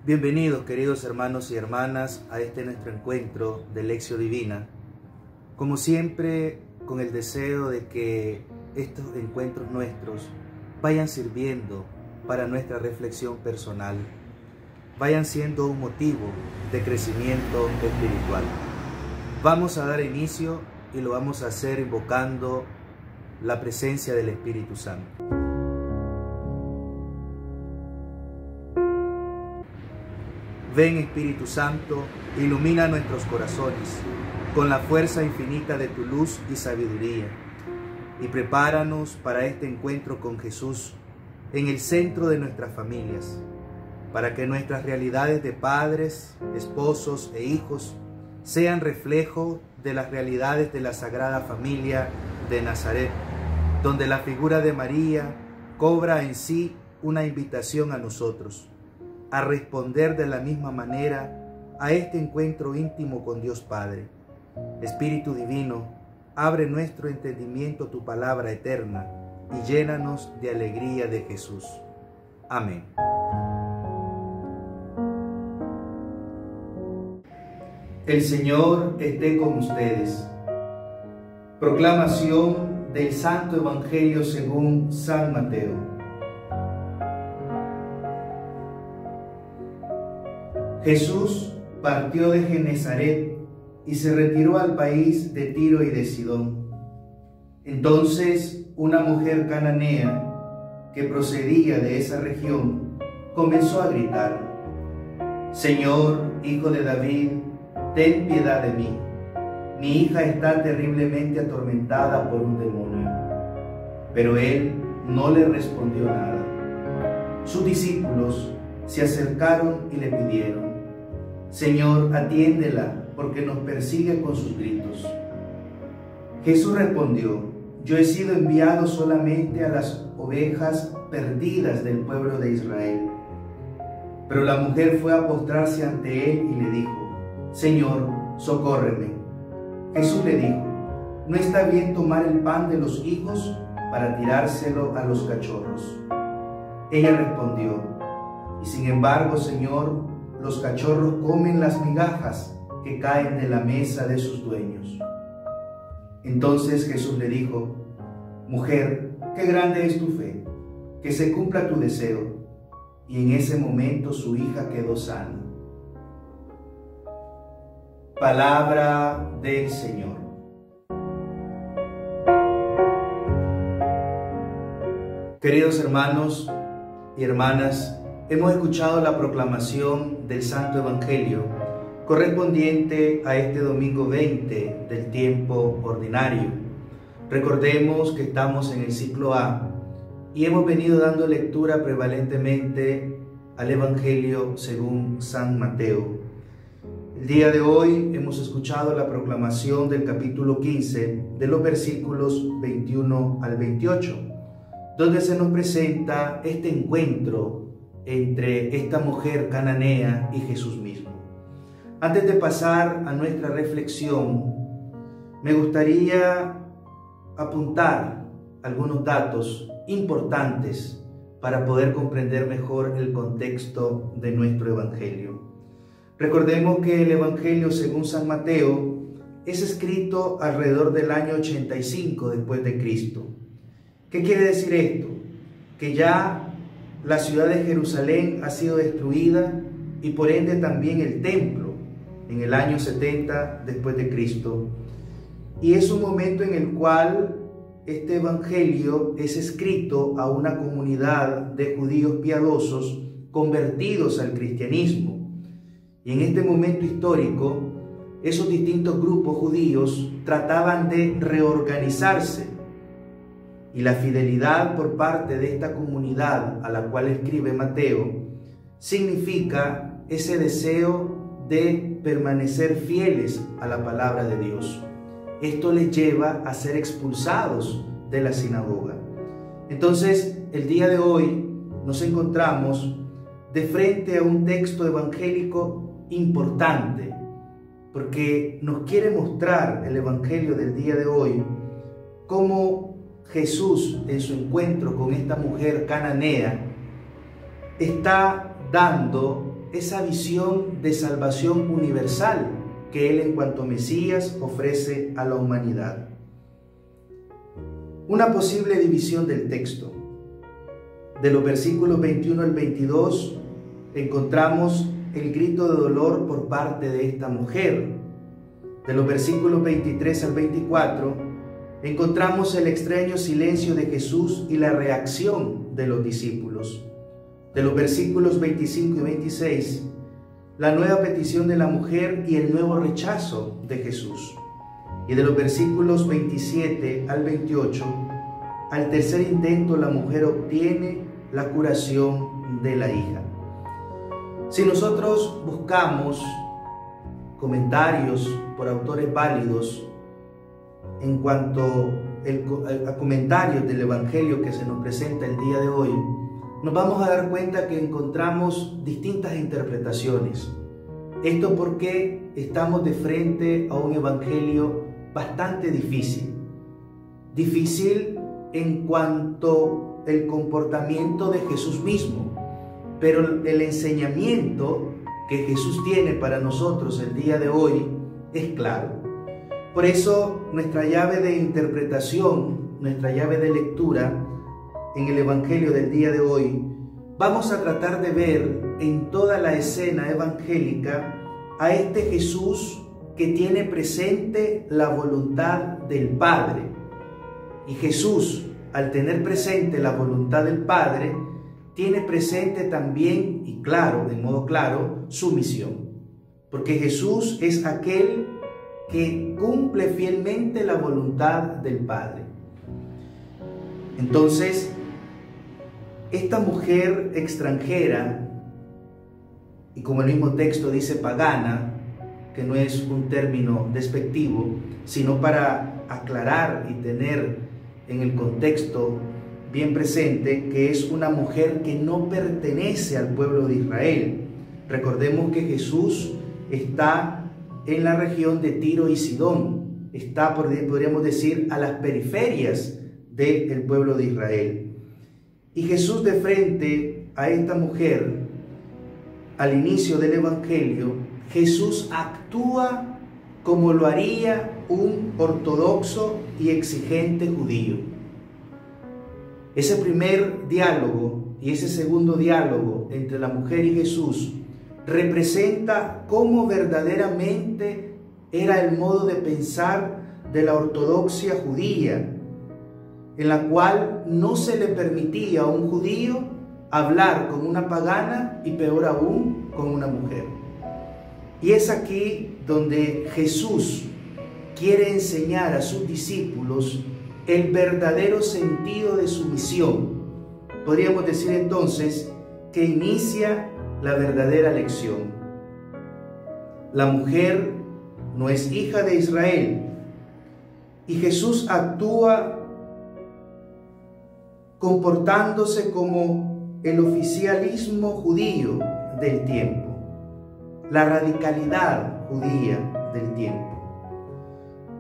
Bienvenidos, queridos hermanos y hermanas, a este nuestro encuentro de Lección Divina. Como siempre, con el deseo de que estos encuentros nuestros vayan sirviendo para nuestra reflexión personal, vayan siendo un motivo de crecimiento espiritual. Vamos a dar inicio y lo vamos a hacer invocando la presencia del Espíritu Santo. Ven, Espíritu Santo, ilumina nuestros corazones con la fuerza infinita de tu luz y sabiduría, y prepáranos para este encuentro con Jesús en el centro de nuestras familias, para que nuestras realidades de padres, esposos e hijos sean reflejo de las realidades de la Sagrada Familia de Nazaret, donde la figura de María cobra en sí una invitación a nosotros a responder de la misma manera a este encuentro íntimo con Dios Padre. Espíritu Divino, abre nuestro entendimiento tu palabra eterna y llénanos de alegría de Jesús. Amén. El Señor esté con ustedes. Proclamación del Santo Evangelio según San Mateo. Jesús partió de Genezaret y se retiró al país de Tiro y de Sidón. Entonces una mujer cananea que procedía de esa región comenzó a gritar: Señor, Hijo de David, ten piedad de mí. Mi hija está terriblemente atormentada por un demonio. Pero él no le respondió nada. Sus discípulos se acercaron y le pidieron: Señor, atiéndela, porque nos persigue con sus gritos. Jesús respondió: Yo he sido enviado solamente a las ovejas perdidas del pueblo de Israel. Pero la mujer fue a postrarse ante él y le dijo: Señor, socórreme. Jesús le dijo: No está bien tomar el pan de los hijos para tirárselo a los cachorros. Ella respondió: Y sin embargo, Señor, los cachorros comen las migajas que caen de la mesa de sus dueños. Entonces Jesús le dijo: Mujer, qué grande es tu fe, que se cumpla tu deseo. Y en ese momento su hija quedó sana. Palabra del Señor. Queridos hermanos y hermanas, hemos escuchado la proclamación del Santo Evangelio correspondiente a este domingo 20 del tiempo ordinario. Recordemos que estamos en el ciclo A y hemos venido dando lectura prevalentemente al Evangelio según San Mateo. El día de hoy hemos escuchado la proclamación del capítulo 15 de los versículos 21 al 28, donde se nos presenta este encuentro entre esta mujer cananea y Jesús mismo. Antes de pasar a nuestra reflexión, me gustaría apuntar algunos datos importantes para poder comprender mejor el contexto de nuestro Evangelio. Recordemos que el Evangelio según San Mateo es escrito alrededor del año 85 después de Cristo. ¿Qué quiere decir esto? Que ya la ciudad de Jerusalén ha sido destruida y por ende también el templo en el año 70 después de Cristo. Y es un momento en el cual este evangelio es escrito a una comunidad de judíos piadosos convertidos al cristianismo. Y en este momento histórico, esos distintos grupos judíos trataban de reorganizarse. Y la fidelidad por parte de esta comunidad a la cual escribe Mateo significa ese deseo de permanecer fieles a la palabra de Dios. Esto les lleva a ser expulsados de la sinagoga. Entonces, el día de hoy nos encontramos de frente a un texto evangélico importante, porque nos quiere mostrar el evangelio del día de hoy cómo Jesús, en su encuentro con esta mujer cananea, está dando esa visión de salvación universal que Él en cuanto Mesías ofrece a la humanidad. Una posible división del texto. De los versículos 21 al 22 encontramos el grito de dolor por parte de esta mujer. De los versículos 23 al 24 encontramos el extraño silencio de Jesús y la reacción de los discípulos. De los versículos 25 y 26, la nueva petición de la mujer y el nuevo rechazo de Jesús. Y de los versículos 27 al 28, al tercer intento la mujer obtiene la curación de la hija. Si nosotros buscamos comentarios por autores válidos en cuanto a comentarios del Evangelio que se nos presenta el día de hoy, nos vamos a dar cuenta que encontramos distintas interpretaciones. Esto porque estamos de frente a un Evangelio bastante difícil. Difícil en cuanto al comportamiento de Jesús mismo, pero el enseñamiento que Jesús tiene para nosotros el día de hoy es claro. Por eso nuestra llave de interpretación, nuestra llave de lectura en el Evangelio del día de hoy, vamos a tratar de ver en toda la escena evangélica a este Jesús que tiene presente la voluntad del Padre. Y Jesús, al tener presente la voluntad del Padre, tiene presente también, y claro, de modo claro, su misión. Porque Jesús es aquel que cumple fielmente la voluntad del Padre. Entonces, esta mujer extranjera, y como el mismo texto dice pagana, que no es un término despectivo, sino para aclarar y tener en el contexto bien presente que es una mujer que no pertenece al pueblo de Israel. Recordemos que Jesús está en la región de Tiro y Sidón, está, podríamos decir, a las periferias del pueblo de Israel. Y Jesús, de frente a esta mujer, al inicio del Evangelio, Jesús actúa como lo haría un ortodoxo y exigente judío. Ese primer diálogo y ese segundo diálogo entre la mujer y Jesús representa cómo verdaderamente era el modo de pensar de la ortodoxia judía, en la cual no se le permitía a un judío hablar con una pagana y peor aún con una mujer. Y es aquí donde Jesús quiere enseñar a sus discípulos el verdadero sentido de su misión. Podríamos decir entonces que inicia la verdadera lección. La mujer no es hija de Israel y Jesús actúa comportándose como el oficialismo judío del tiempo, la radicalidad judía del tiempo.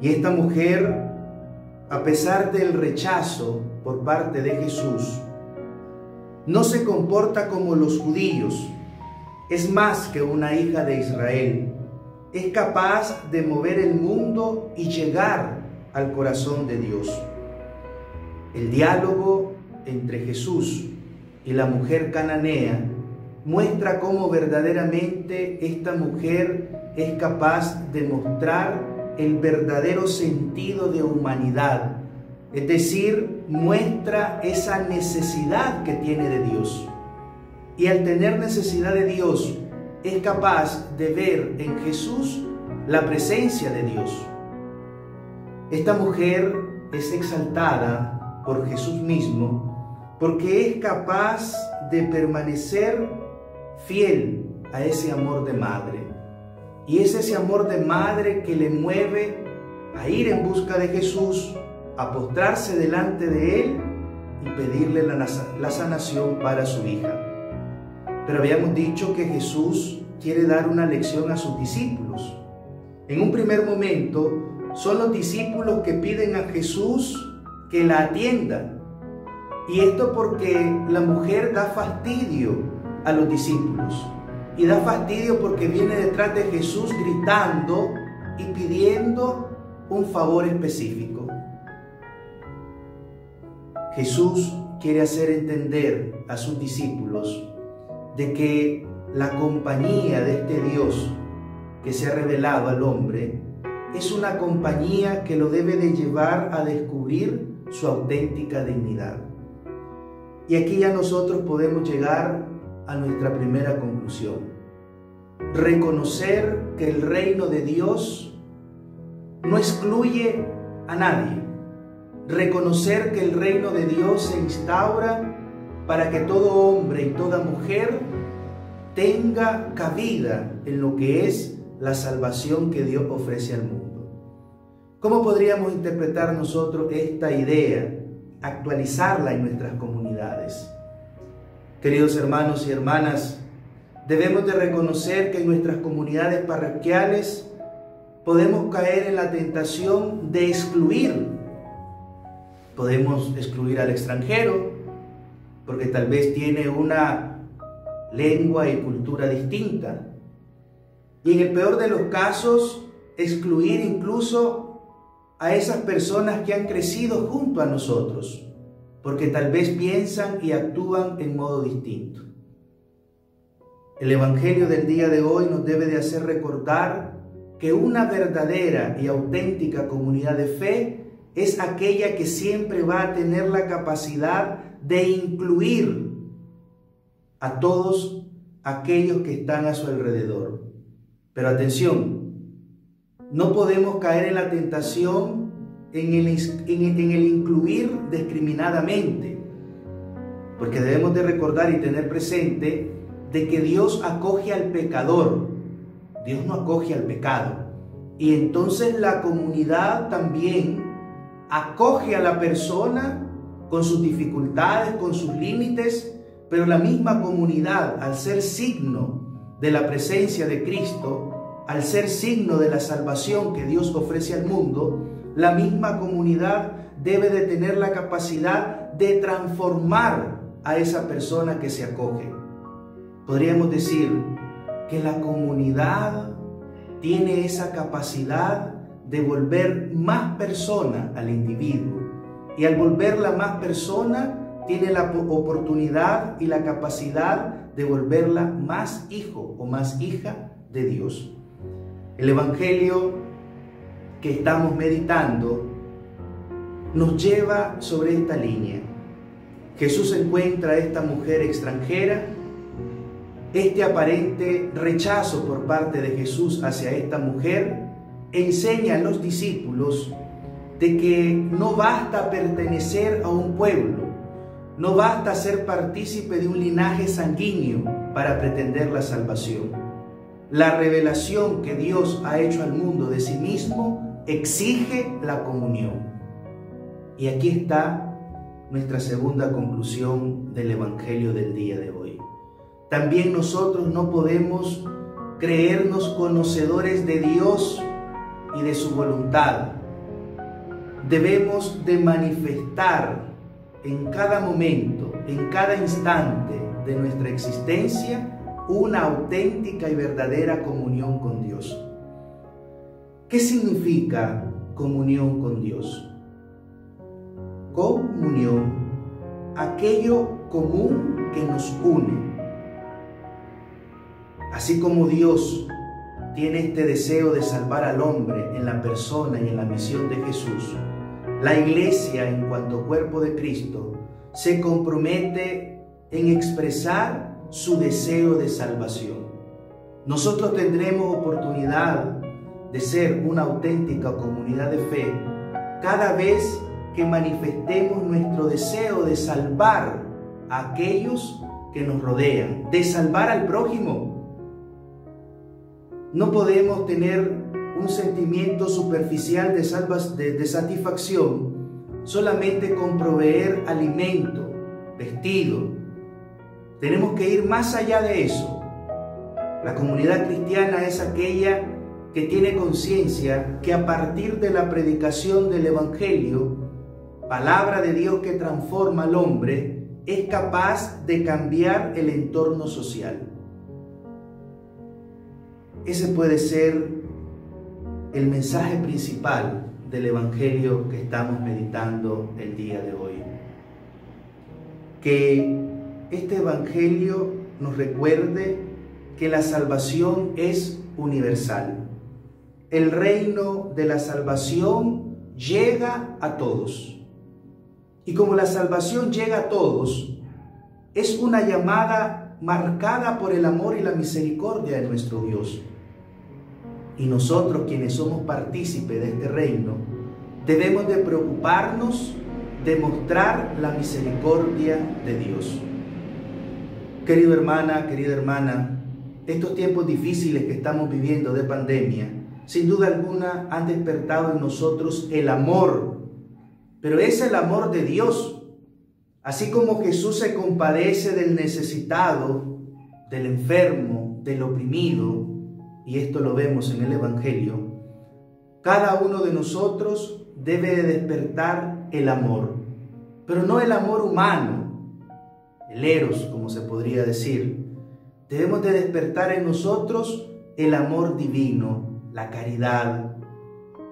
Y esta mujer, a pesar del rechazo por parte de Jesús, no se comporta como los judíos. Es más que una hija de Israel. Es capaz de mover el mundo y llegar al corazón de Dios. El diálogo entre Jesús y la mujer cananea muestra cómo verdaderamente esta mujer es capaz de mostrar el verdadero sentido de humanidad, es decir, muestra esa necesidad que tiene de Dios. Y al tener necesidad de Dios, es capaz de ver en Jesús la presencia de Dios. Esta mujer es exaltada por Jesús mismo porque es capaz de permanecer fiel a ese amor de madre. Y es ese amor de madre que le mueve a ir en busca de Jesús, a postrarse delante de Él y pedirle la sanación para su hija. Pero habíamos dicho que Jesús quiere dar una lección a sus discípulos. En un primer momento, son los discípulos que piden a Jesús que la atienda. Y esto porque la mujer da fastidio a los discípulos. Y da fastidio porque viene detrás de Jesús gritando y pidiendo un favor específico. Jesús quiere hacer entender a sus discípulos de que la compañía de este Dios que se ha revelado al hombre es una compañía que lo debe de llevar a descubrir su auténtica dignidad. Y aquí ya nosotros podemos llegar a nuestra primera conclusión. Reconocer que el reino de Dios no excluye a nadie. Reconocer que el reino de Dios se instaura para que todo hombre y toda mujer tenga cabida en lo que es la salvación que Dios ofrece al mundo. ¿Cómo podríamos interpretar nosotros esta idea, actualizarla en nuestras comunidades? Queridos hermanos y hermanas, debemos de reconocer que en nuestras comunidades parroquiales podemos caer en la tentación de excluir. Podemos excluir al extranjero porque tal vez tiene una lengua y cultura distinta. Y en el peor de los casos, excluir incluso a esas personas que han crecido junto a nosotros, porque tal vez piensan y actúan en modo distinto. El Evangelio del día de hoy nos debe de hacer recordar que una verdadera y auténtica comunidad de fe es aquella que siempre va a tener la capacidad de incluir a todos aquellos que están a su alrededor. Pero atención, no podemos caer en la tentación en el incluir discriminadamente, porque debemos de recordar y tener presente de que Dios acoge al pecador, Dios no acoge al pecado. Y entonces la comunidad también acoge a la persona con sus dificultades, con sus límites, pero la misma comunidad, al ser signo de la presencia de Cristo, al ser signo de la salvación que Dios ofrece al mundo, la misma comunidad debe de tener la capacidad de transformar a esa persona que se acoge. Podríamos decir que la comunidad tiene esa capacidad de volver más persona al individuo, y al volverla más persona tiene la oportunidad y la capacidad de volverla más hijo o más hija de Dios. El Evangelio que estamos meditando nos lleva sobre esta línea. Jesús encuentra a esta mujer extranjera, este aparente rechazo por parte de Jesús hacia esta mujer enseña a los discípulos de que no basta pertenecer a un pueblo, no basta ser partícipe de un linaje sanguíneo para pretender la salvación. La revelación que Dios ha hecho al mundo de sí mismo exige la comunión. Y aquí está nuestra segunda conclusión del Evangelio del día de hoy. También nosotros no podemos creernos conocedores de Dios y de su voluntad. Debemos de manifestar en cada momento, en cada instante de nuestra existencia, una auténtica y verdadera comunión con Dios. ¿Qué significa comunión con Dios? Comunión, aquello común que nos une. Así como Dios tiene este deseo de salvar al hombre en la persona y en la misión de Jesús, la Iglesia, en cuanto cuerpo de Cristo, se compromete en expresar su deseo de salvación. Nosotros tendremos oportunidad de ser una auténtica comunidad de fe cada vez que manifestemos nuestro deseo de salvar a aquellos que nos rodean, de salvar al prójimo. No podemos tener un sentimiento superficial de satisfacción solamente con proveer alimento, vestido. Tenemos que ir más allá de eso. La comunidad cristiana es aquella que tiene conciencia que a partir de la predicación del Evangelio, palabra de Dios que transforma al hombre, es capaz de cambiar el entorno social. ese puede ser el mensaje principal del Evangelio que estamos meditando el día de hoy. Que este Evangelio nos recuerde que la salvación es universal. El reino de la salvación llega a todos. Y como la salvación llega a todos, es una llamada marcada por el amor y la misericordia de nuestro Dios. Y nosotros, quienes somos partícipes de este reino, debemos de preocuparnos de mostrar la misericordia de Dios. Querido hermana, querida hermana, estos tiempos difíciles que estamos viviendo de pandemia, sin duda alguna han despertado en nosotros el amor, pero es el amor de Dios. Así como Jesús se compadece del necesitado, del enfermo, del oprimido, y esto lo vemos en el Evangelio, cada uno de nosotros debe de despertar el amor, pero no el amor humano, el eros, como se podría decir. Debemos de despertar en nosotros el amor divino, la caridad,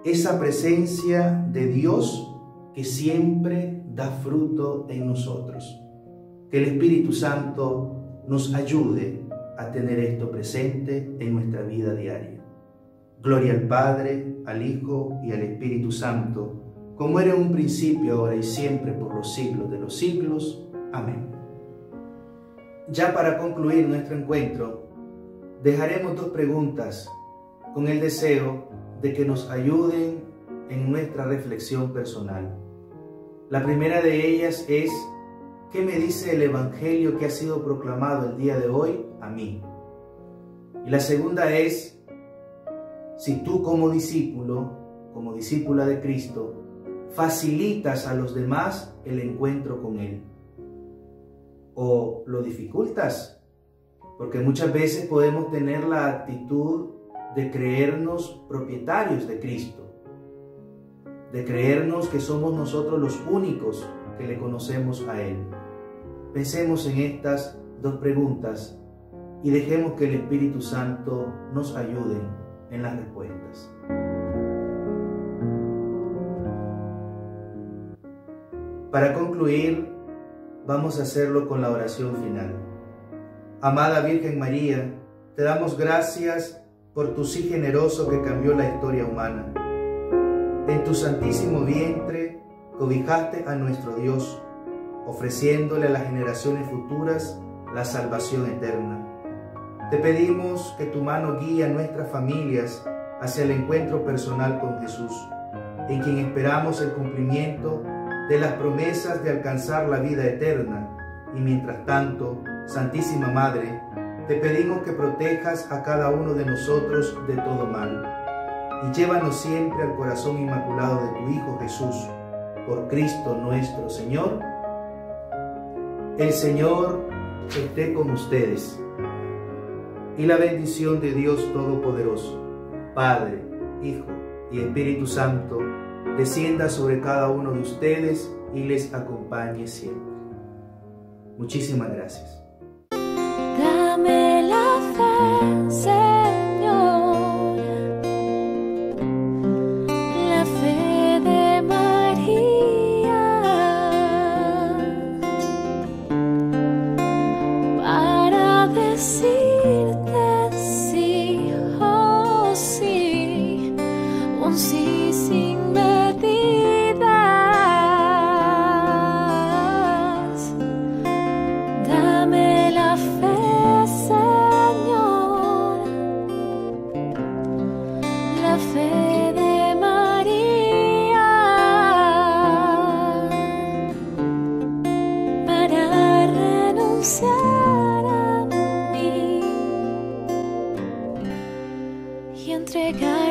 esa presencia de Dios que siempre da fruto en nosotros. Que el Espíritu Santo nos ayude a tener esto presente en nuestra vida diaria. Gloria al Padre, al Hijo y al Espíritu Santo, como era en un principio, ahora y siempre, por los siglos de los siglos. Amén. Ya para concluir nuestro encuentro, dejaremos dos preguntas con el deseo de que nos ayuden en nuestra reflexión personal. La primera de ellas es: ¿qué me dice el Evangelio que ha sido proclamado el día de hoy a mí? Y la segunda es: si tú como discípulo, como discípula de Cristo, facilitas a los demás el encuentro con Él, o lo dificultas, porque muchas veces podemos tener la actitud de creernos propietarios de Cristo, de creernos que somos nosotros los únicos que le conocemos a Él. Pensemos en estas dos preguntas y dejemos que el Espíritu Santo nos ayude en las respuestas. Para concluir, vamos a hacerlo con la oración final. Amada Virgen María, te damos gracias por tu sí generoso que cambió la historia humana. En tu santísimo vientre cobijaste a nuestro Dios, ofreciéndole a las generaciones futuras la salvación eterna. Te pedimos que tu mano guíe a nuestras familias hacia el encuentro personal con Jesús, en quien esperamos el cumplimiento de las promesas de alcanzar la vida eterna. Y mientras tanto, Santísima Madre, te pedimos que protejas a cada uno de nosotros de todo mal, y llévanos siempre al corazón inmaculado de tu Hijo Jesús, por Cristo nuestro Señor. El Señor esté con ustedes, y la bendición de Dios Todopoderoso, Padre, Hijo y Espíritu Santo, descienda sobre cada uno de ustedes y les acompañe siempre. Muchísimas gracias. Dame la fe, Señor, la fe de María, para decirte sí, oh sí, un sí sin medidas. Dame la fe, Señor, la fe de María, para renunciar a mí y entregar